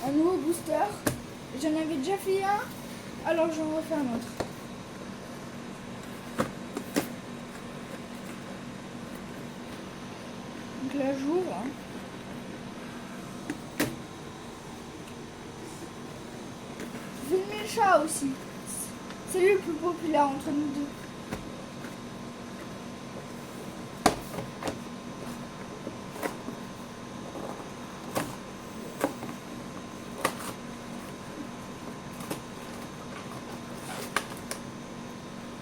un nouveau booster. J'en avais déjà fait un, alors j'en refais un autre. Donc là j'ouvre. Je vais filmer le chat aussi. C'est lui le plus populaire entre nous deux.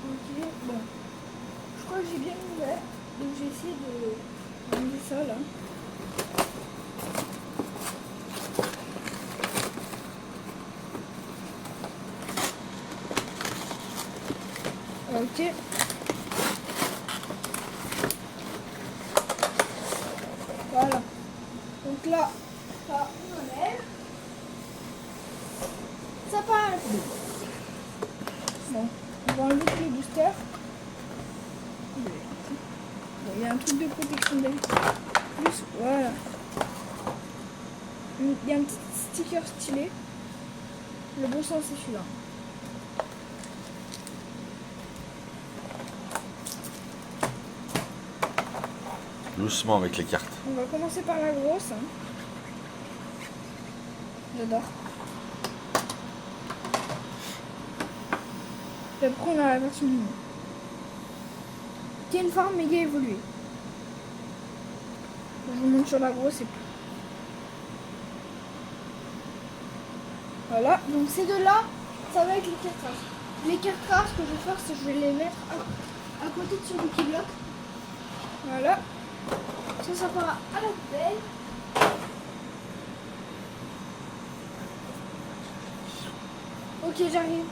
Ok, bon. Je crois que j'ai bien ouvert. Donc j'ai essayé de enlever ça là. Ok. Voilà. Donc là, ça on enlève. Ça part. Bon, on va enlever tous les boosters. Bon, il y a un truc de protection d'air. Plus, voilà. Il y a un petit sticker stylé. Le bon sens c'est celui-là. Doucement avec les cartes. On va commencer par la grosse. J'adore. Et après on a la version mini. Qui a une forme méga évoluée. Je vous montre sur la grosse et plus. Voilà, donc ces deux-là, ça va avec les cartes rares. Les cartes rares, ce que je vais faire, c'est que je vais les mettre à côté de celui qui bloque. Voilà. Ça part à la poubelle. Ok, j'arrive.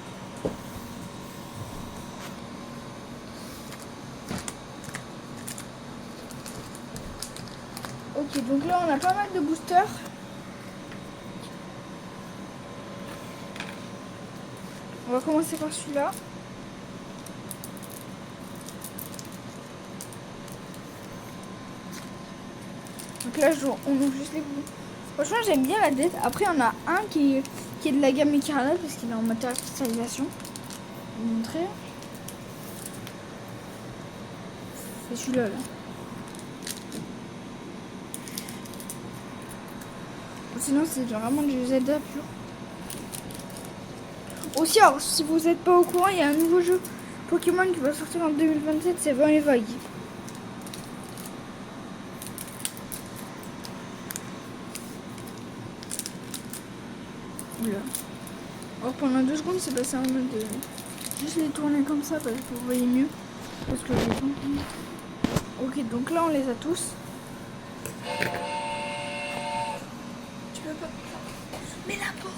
Ok, donc là, on a pas mal de boosters. On va commencer par celui-là. Donc là, on ouvre juste les bouts. Franchement, j'aime bien la dette. Après, on a un qui est de la gamme Icarnal parce qu'il est en matériel cristallisation. Je vais vous montrer. C'est celui-là, là. Sinon, c'est vraiment du Zelda pur. Aussi, alors, si vous n'êtes pas au courant, il y a un nouveau jeu Pokémon qui va sortir en 2027, c'est Vent et Vague. Oula. Alors pendant 2 secondes, c'est passé en mode de juste les tourner comme ça parce que vous voyez mieux. Parce que les gens... Ok, donc là on les a tous. Tu peux pas. Mais la pause.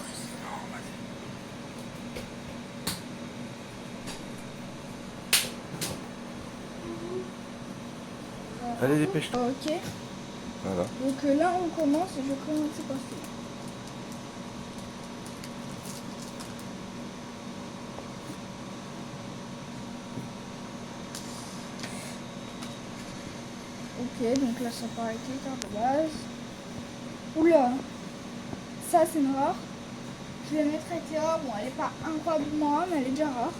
Allez, dépêche-toi. Ok. Voilà. Donc là on commence et je vais commencer par celui-là. Ok, donc là ça part avec les cartes de base. Oula, ça c'est une rare. Je vais mettre avec les rares. Bon, elle est pas incroyablement rare, mais elle est déjà rare.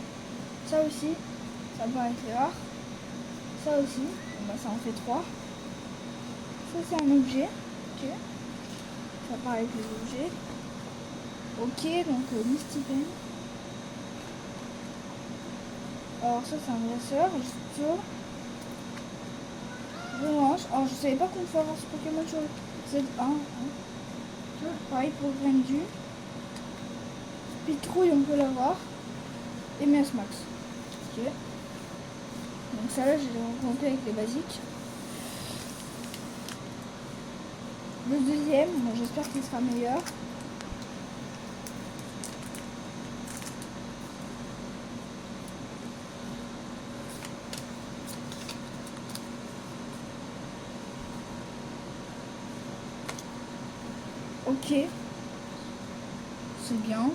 Ça aussi, ça part avec les rares. Ça aussi, bon, bah, ça en fait 3. Ça c'est un objet. Ok, ça part avec les objets. Ok, donc Misty Pen. Alors ça c'est un dresseur, juste revanche. Alors je savais pas qu'on pouvait avoir ce Pokémon sur Z1. Hein. Pareil pour Grendu. Pitrouille on peut l'avoir. Et Miasmax. Ok. Donc ça là je l'ai rencontré avec les basiques. Le deuxième, bon, j'espère qu'il sera meilleur. Ok, c'est bien.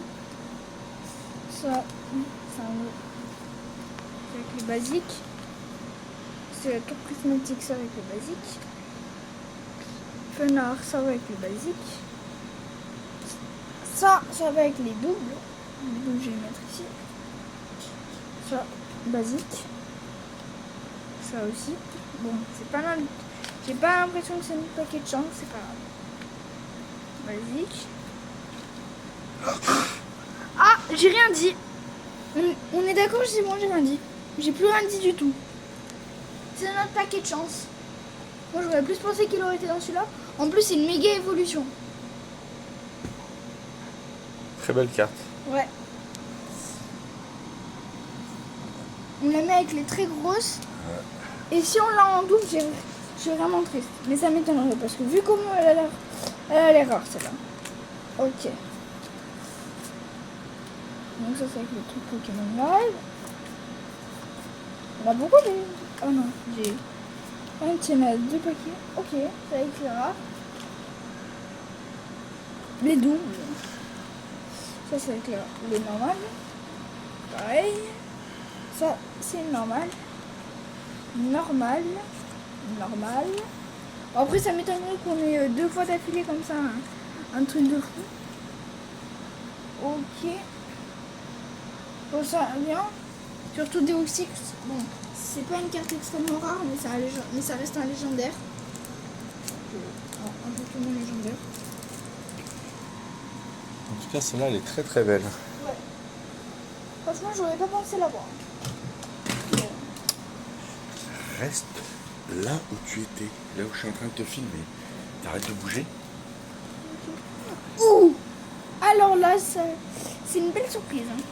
Ça, c'est avec les basiques. C'est la tour prismatique, ça avec les basiques. Fenard, ça va avec les basiques. Ça va avec les doubles. Les doubles, je vais les mettre ici. Ça, basique. Ça aussi. Bon, c'est pas mal. J'ai pas l'impression que c'est un paquet de chance, c'est pas grave. Basique. Ah, j'ai rien dit. On est d'accord, c'est bon, j'ai rien dit. J'ai plus rien dit du tout. C'est notre paquet de chance. Moi, j'aurais plus pensé qu'il aurait été dans celui-là. En plus, c'est une méga évolution. Très belle carte. Ouais. On la met avec les très grosses. Ouais. Et si on l'a en double, je suis vraiment triste. Mais ça m'étonnerait parce que vu comment elle a l'air rare celle-là. Ok. Donc ça c'est avec le truc Pokémon Live. On a beaucoup de... Oh non, j'ai... Un tiens, on a 2 paquets. Ok, c'est avec les rares. Les doubles. Ça c'est avec les normales. Pareil. Ça c'est normal. Normal. Bon, après ça m'étonnerait qu'on ait 2 fois d'affilée comme ça. Un truc de fou. Ok. Bon ça bien. Surtout Deoxys. Bon, c'est pas une carte extrêmement rare, mais ça reste un légendaire. Un Pokémon légendaire. En tout cas, celle-là, elle est très très belle. Ouais. Franchement, j'aurais pas pensé l'avoir. Reste là où tu étais, là où je suis en train de te filmer. T'arrêtes de bouger. Ouh! Alors là, c'est une belle surprise. Hein.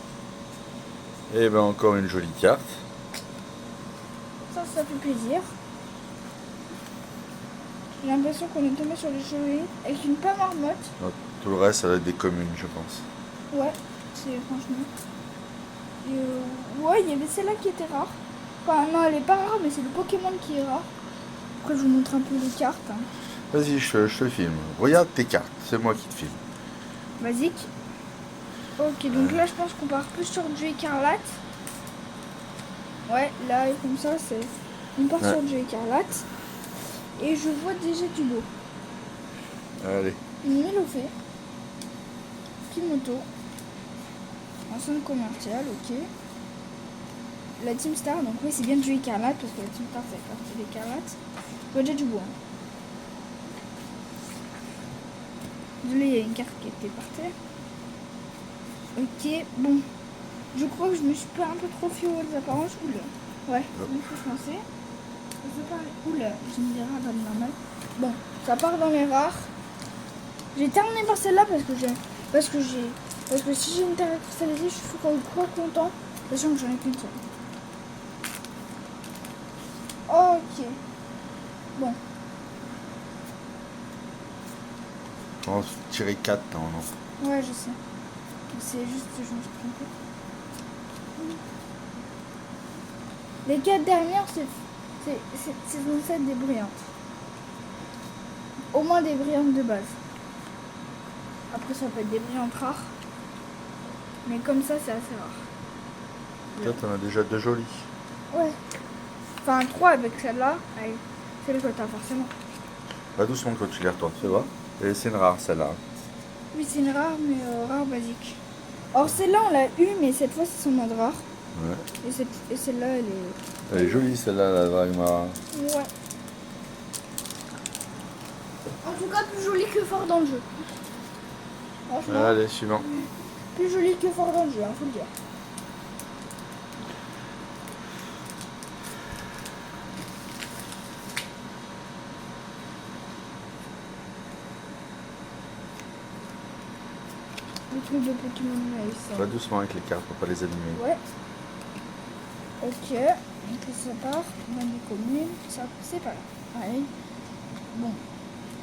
Et ben encore une jolie carte. Ça fait plaisir. J'ai l'impression qu'on est tombé sur les chevaliers avec une pas marmotte. Donc, tout le reste, ça va être des communes, je pense. Ouais, c'est franchement. Et ouais, il y avait celle-là qui était rare. Enfin, non, elle est pas rare, mais c'est le Pokémon qui est rare. Après, je vous montre un peu les cartes. Hein. Vas-y, je te filme. Regarde tes cartes, c'est moi qui te filme. Basique. Ok, donc là, je pense qu'on part plus sur du écarlate. Ouais, là, comme ça, on part sur du écarlate. Et je vois déjà du beau. Allez. Une Mélofée. Kimoto. Un centre commercial, ok. La Team Star, donc oui, c'est bien du écarlate, parce que la Team Star, c'est partie de l'écarlate. Je vois déjà du bois. Désolé, il y a une carte qui était par terre. Ok, bon. Je crois que je me suis pas un peu trop fiée aux apparences. Oula. Ouais, il faut se lancer. Oula, je me dirais dans le normal. Bon, ça part dans les rares. J'ai terminé par celle-là parce que si j'ai une terre cristallisée, je suis trop content, sachant que j'en ai qu'une seule. Ok. Bon. On va tirer 4 non. Ouais, je sais. C'est juste que je me suis trompée. Les 4 dernières, c'est censé être des brillantes. Au moins des brillantes de base. Après, ça peut être des brillantes rares. Mais comme ça, c'est assez rare. Là, t'en as déjà 2 jolies. Ouais. Enfin, 3 avec celle-là. Avec celle que t'as forcément. Pas doucement quand tu les retournes, tu vois. Et c'est une rare celle-là. Oui, c'est une rare, mais rare basique. Or, celle-là, on l'a eu, mais cette fois, c'est son mode rare. Ouais. Et celle-là, elle est... Elle est jolie celle-là, la Dragmara. Ouais. En tout cas, plus jolie que fort dans le jeu. Franchement. Allez, suivant. Plus jolie que fort dans le jeu, faut le dire. Le truc de Pokémon Live, ça. Va doucement avec les cartes pour pas les abîmer. Ouais. Ok. Donc ça part. On a des communes. Ça, c'est pas là. Allez. Bon.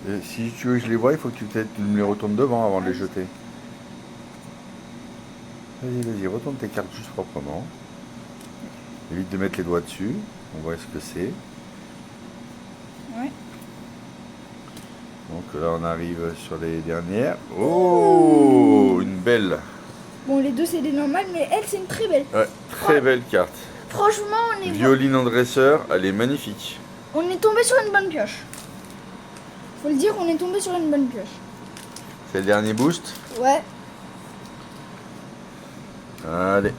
Et si tu veux que je les voie, il faut que tu me les retournes devant avant de les jeter. Vas-y, retourne tes cartes juste proprement. Évite de mettre les doigts dessus. On voit ce que c'est. Ouais. Donc là, on arrive sur les dernières. Oh, une belle. Bon, les deux, c'est des normales, mais elle, c'est une très belle. Ouais, très belle carte. Franchement, on est... Violine en dresseur, elle est magnifique. On est tombé sur une bonne pioche. Faut le dire, on est tombé sur une bonne pioche. C'est le dernier boost. Ouais. Allez.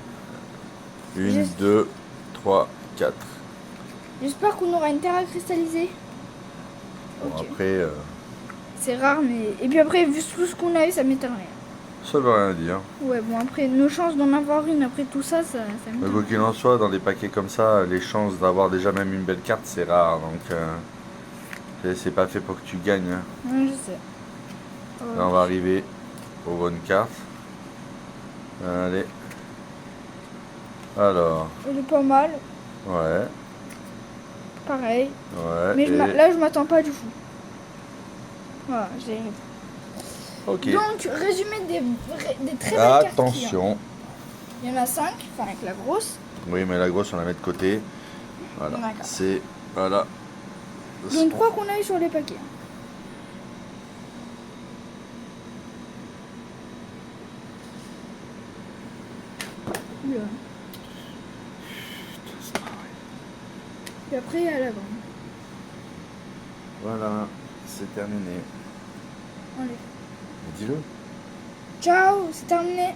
1, Juste- 2, 3, 4. J'espère qu'on aura une terre à cristalliser. Bon, Ok. après, C'est rare, mais. Et puis après, vu tout ce qu'on a eu, ça m'étonnerait. ça veut rien dire. Ouais, bon, après, nos chances d'en avoir une après tout ça, ça Mais m'étonnerait. quoi qu'il en soit, dans des paquets comme ça, les chances d'avoir déjà même une belle carte, c'est rare. Donc, c'est pas fait pour que tu gagnes. Hein. Ouais, je sais. Là, on va arriver aux bonnes cartes. Allez. Alors, Elle est pas mal, ouais. pareil. Ouais. Mais et- là, je m'attends pas du tout. Voilà, j'ai. Ok. Donc, résumé des très belles cartes. Attention. Il y en a 5, enfin avec la grosse. Oui, mais la grosse, on la met de côté. Voilà. D'accord. C'est. Voilà. Donc 3 qu'on a eu sur les paquets. Oula. Et après, il y a la grande. Voilà. C'est terminé. Allez. Dis-le. Ciao, c'est terminé.